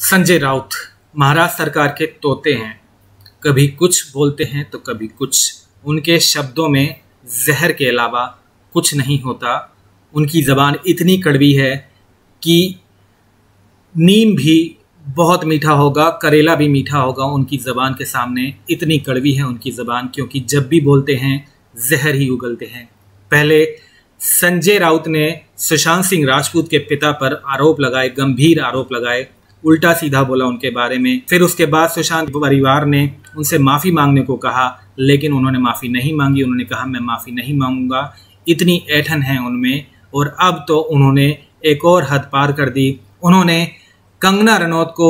संजय राउत महाराष्ट्र सरकार के तोते हैं। कभी कुछ बोलते हैं तो कभी कुछ। उनके शब्दों में जहर के अलावा कुछ नहीं होता। उनकी ज़बान इतनी कड़वी है कि नीम भी बहुत मीठा होगा, करेला भी मीठा होगा उनकी ज़बान के सामने। इतनी कड़वी है उनकी ज़बान, क्योंकि जब भी बोलते हैं जहर ही उगलते हैं। पहले संजय राउत ने सुशांत सिंह राजपूत के पिता पर आरोप लगाए, गंभीर आरोप लगाए, उल्टा सीधा बोला उनके बारे में। फिर उसके बाद सुशांत परिवार ने उनसे माफ़ी मांगने को कहा, लेकिन उन्होंने माफ़ी नहीं मांगी। उन्होंने कहा मैं माफ़ी नहीं मांगूंगा। इतनी ऐंठन है उनमें। और अब तो उन्होंने एक और हद पार कर दी। उन्होंने कंगना रनौत को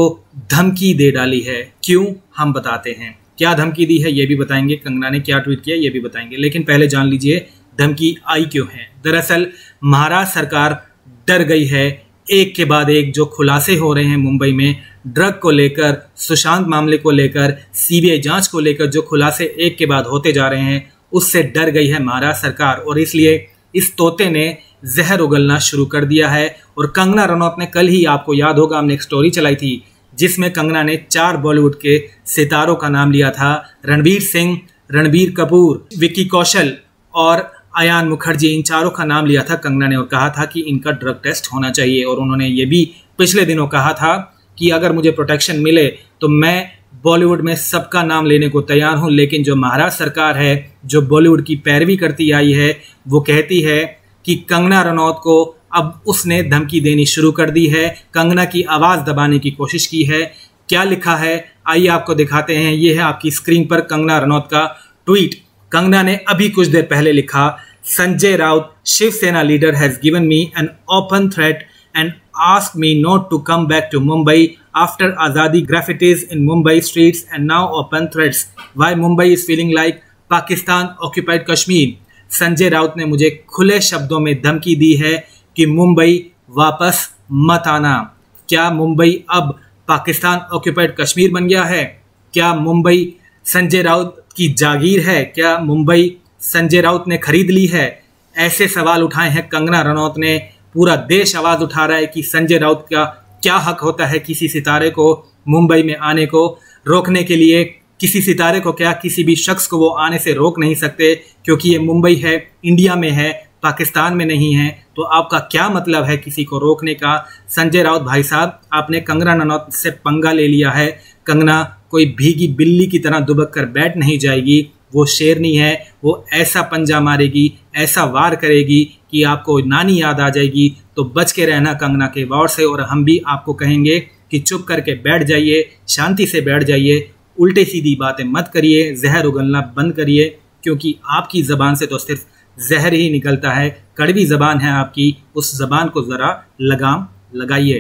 धमकी दे डाली है। क्यों, हम बताते हैं। क्या धमकी दी है ये भी बताएंगे, कंगना ने क्या ट्वीट किया ये भी बताएंगे, लेकिन पहले जान लीजिए धमकी आई क्यों है। दरअसल महाराष्ट्र सरकार डर गई है। एक के बाद एक जो खुलासे हो रहे हैं मुंबई में ड्रग को लेकर, सुशांत मामले को लेकर, सीबीआई जांच को लेकर जो खुलासे एक के बाद होते जा रहे हैं, उससे डर गई है महाराष्ट्र सरकार। और इसलिए इस तोते ने जहर उगलना शुरू कर दिया है। और कंगना रनौत ने, कल ही आपको याद होगा हमने एक स्टोरी चलाई थी जिसमें कंगना ने 4 बॉलीवुड के सितारों का नाम लिया था। रणवीर सिंह, रणबीर कपूर, विक्की कौशल और अयान मुखर्जी, इन चारों का नाम लिया था कंगना ने और कहा था कि इनका ड्रग टेस्ट होना चाहिए। और उन्होंने ये भी पिछले दिनों कहा था कि अगर मुझे प्रोटेक्शन मिले तो मैं बॉलीवुड में सबका नाम लेने को तैयार हूं। लेकिन जो महाराष्ट्र सरकार है, जो बॉलीवुड की पैरवी करती आई है, वो कहती है कि कंगना रनौत को अब उसने धमकी देनी शुरू कर दी है, कंगना की आवाज़ दबाने की कोशिश की है। क्या लिखा है आइए आपको दिखाते हैं। ये है आपकी स्क्रीन पर कंगना रनौत का ट्वीट। कंगना ने अभी कुछ देर पहले लिखा, Sanjay Raut Shiv Sena leader has given me an open threat and asked me not to come back to Mumbai after आज़ादी ग्राफिटीज इन Mumbai streets and now open threats why Mumbai is feeling like Pakistan occupied Kashmir. Sanjay Raut ने मुझे खुले शब्दों में धमकी दी है कि मुंबई वापस मत आना। क्या मुंबई अब पाकिस्तान ऑक्यूपाइड कश्मीर बन गया है? क्या मुंबई संजय राउत की जागीर है? क्या मुंबई संजय राउत ने खरीद ली है? ऐसे सवाल उठाए हैं कंगना रनौत ने। पूरा देश आवाज उठा रहा है कि संजय राउत का क्या हक होता है किसी सितारे को मुंबई में आने को रोकने के लिए। किसी सितारे को क्या, किसी भी शख्स को वो आने से रोक नहीं सकते, क्योंकि ये मुंबई है, इंडिया में है, पाकिस्तान में नहीं है। तो आपका क्या मतलब है किसी को रोकने का? संजय राउत भाई साहब, आपने कंगना रनौत से पंगा ले लिया है। कंगना कोई भीगी बिल्ली की तरह दुबक कर बैठ नहीं जाएगी। वो शेरनी है, वो ऐसा पंजा मारेगी, ऐसा वार करेगी कि आपको नानी याद आ जाएगी। तो बच के रहना कंगना के वार से। और हम भी आपको कहेंगे कि चुप करके बैठ जाइए, शांति से बैठ जाइए, उल्टे सीधी बातें मत करिए, जहर उगलना बंद करिए, क्योंकि आपकी ज़बान से तो सिर्फ जहर ही निकलता है। कड़वी ज़बान है आपकी, उस ज़बान को ज़रा लगाम लगाइए।